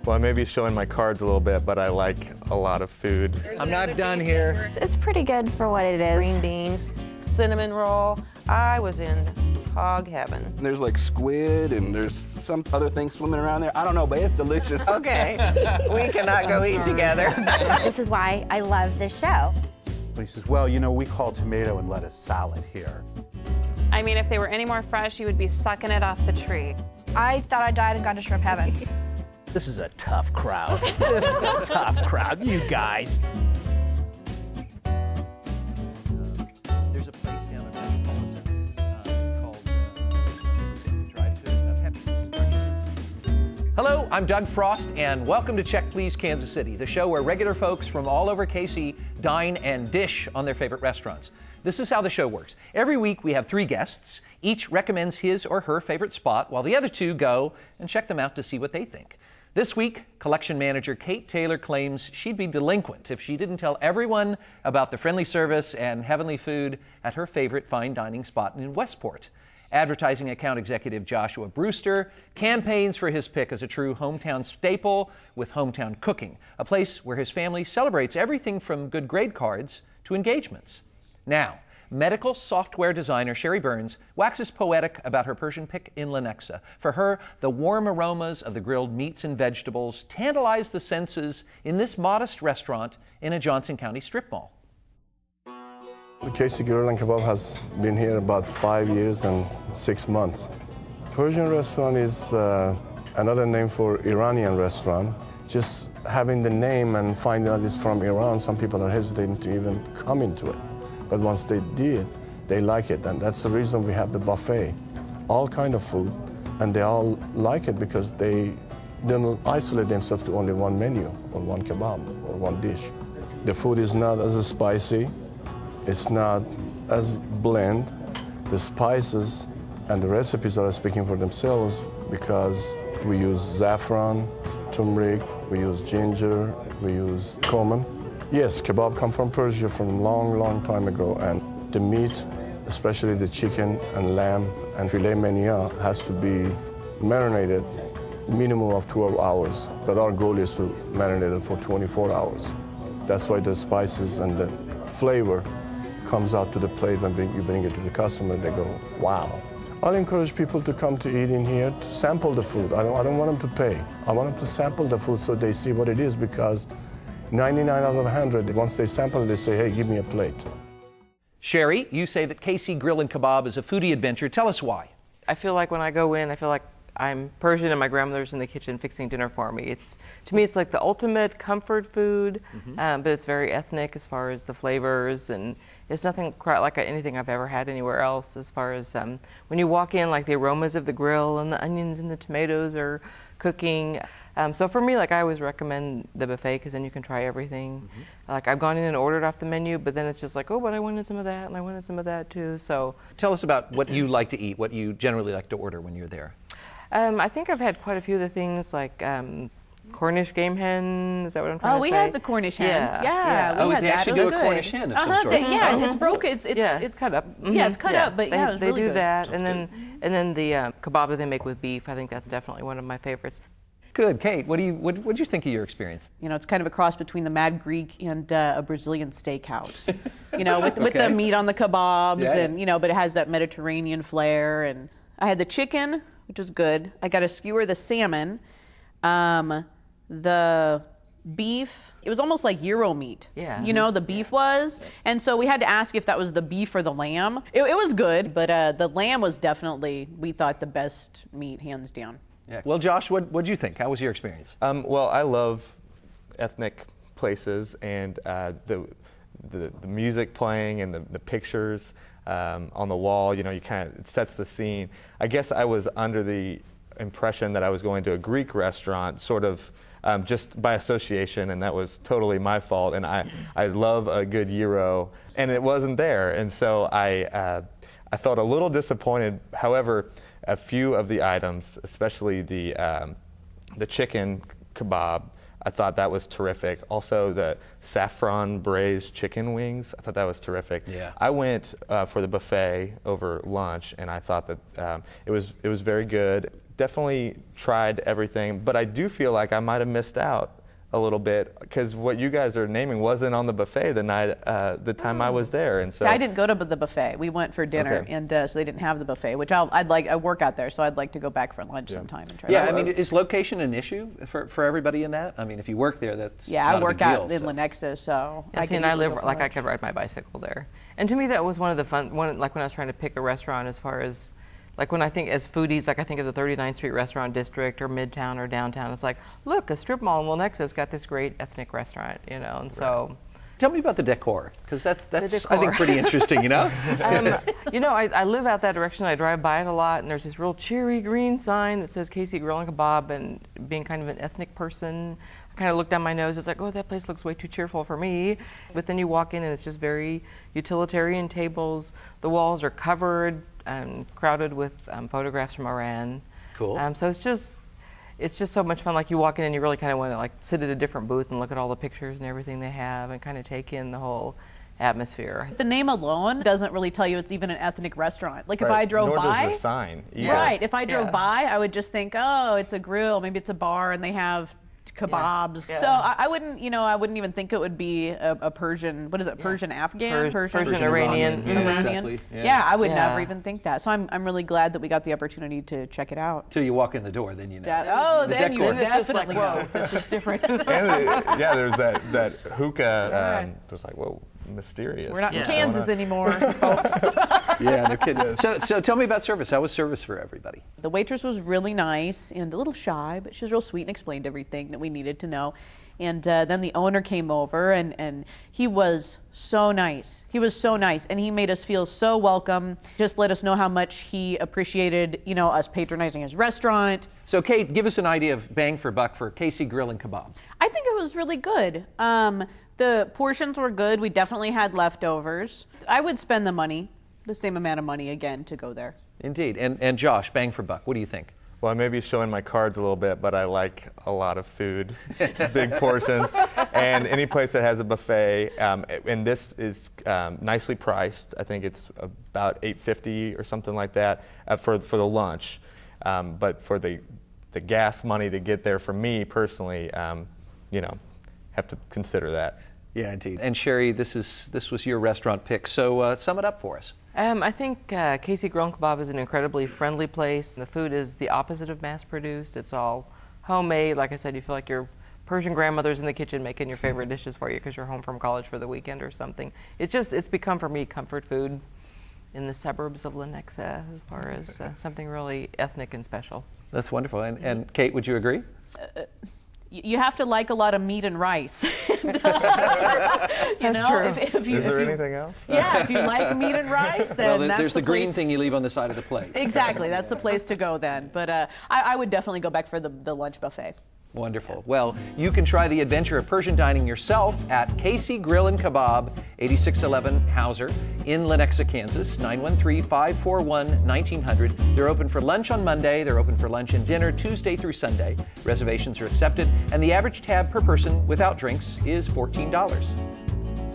Well, I may be showing my cards a little bit, but I like a lot of food. I'm not done here. It's pretty good for what it is. Green beans, cinnamon roll. I was in hog heaven. There's like squid and there's some other things swimming around there. I don't know, but it's delicious. Okay, we cannot go eat together. This is why I love this show. He says, well, you know, we call tomato and lettuce salad here. I mean, if they were any more fresh, you would be sucking it off the tree. I thought I died and got to shrimp heaven. This is a tough crowd. This is a tough crowd, you guys. There's a place down in Metropolitan called Hello, I'm Doug Frost, and welcome to Check Please Kansas City, the show where regular folks from all over KC dine and dish on their favorite restaurants. This is how the show works. Every week we have 3 guests. Each recommends his or her favorite spot, while the other 2 go and check them out to see what they think. This week, collection manager Kate Taylor claims she'd be delinquent if she didn't tell everyone about the friendly service and heavenly food at her favorite fine dining spot in Westport. Advertising account executive Joshua Brewster campaigns for his pick as a true hometown staple with hometown cooking, a place where his family celebrates everything from good grade cards to engagements. Now, medical software designer Sherry Burns waxes poetic about her Persian pick in Lenexa. For her, the warm aromas of the grilled meats and vegetables tantalize the senses in this modest restaurant in a Johnson County strip mall. The KC Grill N Kabob has been here about 5 years and 6 months. Persian restaurant is another name for Iranian restaurant. Just having the name and finding out it's from Iran, some people are hesitating to even come into it. But once they did, they like it, and that's the reason we have the buffet. All kind of food, and they all like it because they don't isolate themselves to only one menu, or one kebab, or one dish. The food is not as spicy, it's not as bland. The spices and the recipes are speaking for themselves because we use saffron, turmeric, we use ginger, we use cumin. Yes, kebab come from Persia from a long, long time ago, and the meat, especially the chicken and lamb and filet mignon, has to be marinated minimum of 12 hours, but our goal is to marinate it for 24 hours. That's why the spices and the flavor comes out to the plate when you bring it to the customer. They go, wow. I'll encourage people to come to eat in here, to sample the food. I don't want them to pay. I want them to sample the food so they see what it is, because 99 out of 100, once they sample it, they say, hey, give me a plate. Sherry, you say that KC Grill N Kabob is a foodie adventure. Tell us why. I feel like when I go in, I feel like I'm Persian and my grandmother's in the kitchen fixing dinner for me. To me, it's like the ultimate comfort food, but it's very ethnic as far as the flavors, and it's nothing quite like anything I've ever had anywhere else as far as when you walk in, like the aromas of the grill and the onions and the tomatoes are cooking. So for me, like, I always recommend the buffet because then you can try everything. Like, I've gone in and ordered off the menu, but then it's just like, oh, but I wanted some of that and I wanted some of that too. So tell us about what you like to eat, what you generally like to order when you're there. I think I've had quite a few of the things like Cornish game hen. Is that what I'm trying to say? Oh, we had the Cornish hen. Yeah, we had they that. actually It was do a good. Cornish hen of some sort. Yeah, it's broken. It's cut up. Yeah, it's cut up, but yeah, it was they really do good. that, and then the kebab that they make with beef. I think that's definitely one of my favorites. Good, Kate. What'd you think of your experience? You know, it's kind of a cross between the Mad Greek and a Brazilian steakhouse. You know, with the meat on the kebabs, and you know, but it has that Mediterranean flair. And I had the chicken, which was good. I got to skewer the salmon. The beef, it was almost like Euro meat. Yeah. You know, the beef was. And so we had to ask if that was the beef or the lamb. It was good, but the lamb was definitely, we thought, the best meat, hands down. Yeah. Well, Josh, what'd you think? How was your experience? Well, I love ethnic places, and the music playing and the pictures on the wall, you know, it sets the scene. I guess I was under the impression that I was going to a Greek restaurant, sort of just by association, and that was totally my fault. And I love a good gyro, and it wasn't there, and so I felt a little disappointed. However, a few of the items, especially the chicken kebab, I thought that was terrific. Also, the saffron braised chicken wings, I thought that was terrific. Yeah. I went for the buffet over lunch, and I thought that it was very good. definitely tried everything, but I do feel like I might have missed out a little bit because what you guys are naming wasn't on the buffet the time I was there, and so See, I didn't go to the buffet. We went for dinner, Okay. and so they didn't have the buffet, which I work out there, so I'd like to go back for lunch sometime and try. Yeah, that. I mean, is location an issue for everybody in that? I mean, if you work there, that's Yeah, not I a work big out deal, in so. Lenexa, so Yeah, I see, can and I easily live go for like I lunch. could ride my bicycle there. And to me, that was one of the fun. Like when I was trying to pick a restaurant, as far as like when I think as foodies, like I think of the 39th Street Restaurant District or Midtown or downtown. It's like, look, a strip mall in Lenexa's got this great ethnic restaurant, you know. And so, Tell me about the decor, because that's decor. I think pretty interesting, you know. you know, I live out that direction. I drive by it a lot, and there's this real cheery green sign that says KC Grill N Kabob. And being kind of an ethnic person, I kind of look down my nose. It's like, oh, that place looks way too cheerful for me. But then you walk in, and it's just very utilitarian tables. The walls are covered and crowded with photographs from Iran. Cool. So it's just so much fun. Like you walk in and you really kind of want to like sit at a different booth and look at all the pictures and everything they have and kind of take in the whole atmosphere. The name alone doesn't really tell you it's even an ethnic restaurant. Like if Right. I drove Nor by, does the sign either. right? If I drove Yeah. by, I would just think, oh, it's a grill, maybe it's a bar, and they have kebabs. Yeah. So I wouldn't, I wouldn't even think it would be a Persian. What is it? Persian Afghan? Persian Iranian. Yeah, Iranian. exactly. Yeah, I would Yeah. never even think that. So I'm really glad that we got the opportunity to check it out. Till you walk in the door, then you know. Oh, The then you decor. would It's just like, definitely whoa, know. this is different. Yeah, there's that hookah. It was like, whoa, mysterious. We're not in What's going Kansas on? anymore, folks. Yeah, no kidding. So tell me about service. How was service for everybody? The waitress was really nice and a little shy, but she was real sweet and explained everything that we needed to know. And then the owner came over, and he was so nice. He was so nice, and he made us feel so welcome. Just let us know how much he appreciated, us patronizing his restaurant. So, Kate, give us an idea of bang for buck for KC Grill N Kabob. I think it was really good. The portions were good. We definitely had leftovers. I would spend the same amount of money again to go there. Indeed. And Josh, bang for buck, what do you think? Well, I may be showing my cards a little bit, but I like a lot of food, big portions, and any place that has a buffet. And this is nicely priced. I think it's about $8.50 or something like that for the lunch. But for the gas money to get there, for me personally, have to consider that. Yeah, indeed. And Sherry, this was your restaurant pick, so sum it up for us. I think KC Grill N Kabob is an incredibly friendly place. The food is the opposite of mass-produced. It's all homemade. Like I said, you feel like your Persian grandmother's in the kitchen making your favorite dishes for you because you're home from college for the weekend or something. It's become for me comfort food in the suburbs of Lenexa as far as something really ethnic and special. That's wonderful. And Kate, would you agree? You have to like a lot of meat and rice. That's If Is there anything else? Yeah, if you like meat and rice, then that's there's the green place. thing you leave on the side of the plate. Exactly, that's the place to go then. But I would definitely go back for the lunch buffet. Wonderful. Well, you can try the adventure of Persian dining yourself at KC Grill N Kabob, 8611 Hauser in Lenexa, Kansas, 913-541-1900. They're open for lunch on Monday. They're open for lunch and dinner Tuesday through Sunday. Reservations are accepted, and the average tab per person without drinks is $14.